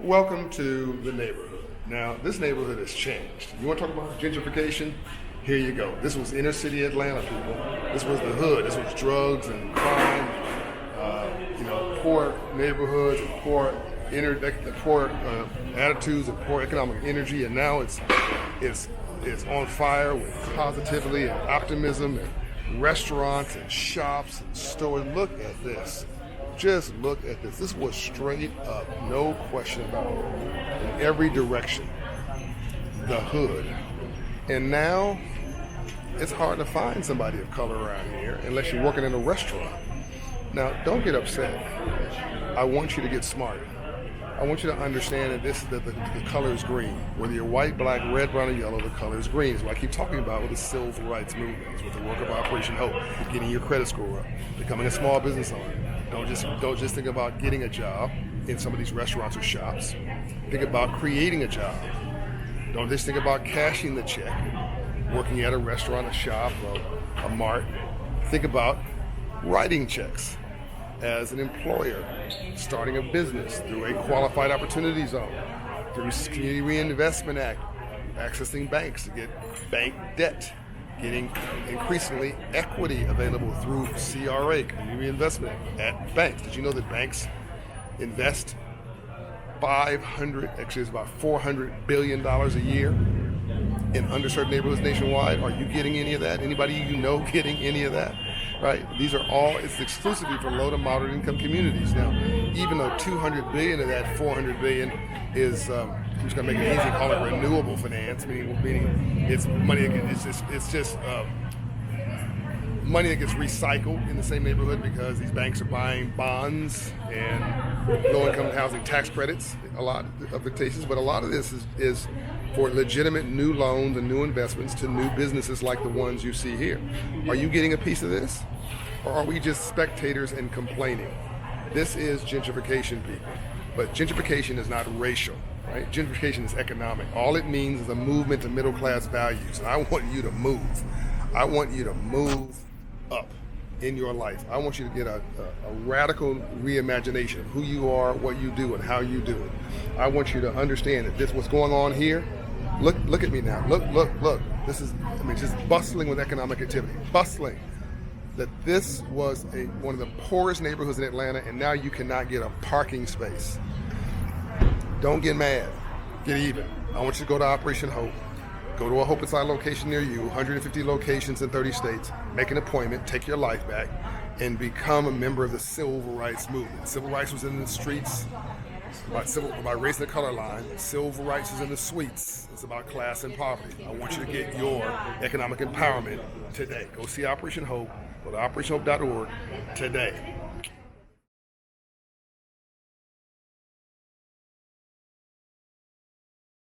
Welcome to the neighborhood. Now, this neighborhood has changed. You want to talk about gentrification? Here you go. This was inner city Atlanta, people. This was the hood. This was drugs and crime, poor neighborhoods, and poor attitudes, and poor economic energy. And now it's on fire with positivity and optimism, and restaurants and shops and stores. Look at this. Just look at this. This was straight up, no question about it, in every direction, the hood. And now, it's hard to find somebody of color around here unless you're working in a restaurant. Now, don't get upset. I want you to get smart. I want you to understand that the color is green. Whether you're white, black, red, brown, or yellow, the color is green. It's what I keep talking about with the civil rights movement. It's with the work of Operation Hope, getting your credit score up, becoming a small business owner. Don't just think about getting a job in some of these restaurants or shops. Think about creating a job. Don't just think about cashing the check, working at a restaurant, a shop, a mart. Think about writing checks as an employer, starting a business through a qualified opportunity zone, through Community Reinvestment Act, accessing banks to get bank debt, getting increasingly equity available through CRA, Community Reinvestment at banks. Did you know that banks invest about $400 billion a year in underserved neighborhoods nationwide? Are you getting any of that? Anybody you know getting any of that? Right? These are all, it's exclusively for low to moderate income communities. Now, even though 200 billion of that 400 billion is, I'm just gonna make it easy, call it renewable finance, meaning it's money, it's just money that gets recycled in the same neighborhood because these banks are buying bonds and low-income housing tax credits, a lot of the cases, but a lot of this is for legitimate new loans and new investments to new businesses like the ones you see here. Are you getting a piece of this? Or are we just spectators and complaining? This is gentrification, people. But gentrification is not racial, right? Gentrification is economic. All it means is a movement to middle-class values. And I want you to move. I want you to move up in your life. I want you to get a radical reimagination of who you are, what you do, and how you do it. I want you to understand that this what's going on here. Look at me now. Look. This is, just bustling with economic activity. Bustling. That this was one of the poorest neighborhoods in Atlanta, and now you cannot get a parking space. Don't get mad. Get even. I want you to go to Operation Hope. Go to a Hope Inside location near you, 150 locations in 30 states. Make an appointment, take your life back, and become a member of the civil rights movement. Civil rights was in the streets about raising the color line. Civil rights is in the suites. It's about class and poverty. I want you to get your economic empowerment today. Go see Operation Hope. Go to operationhope.org today.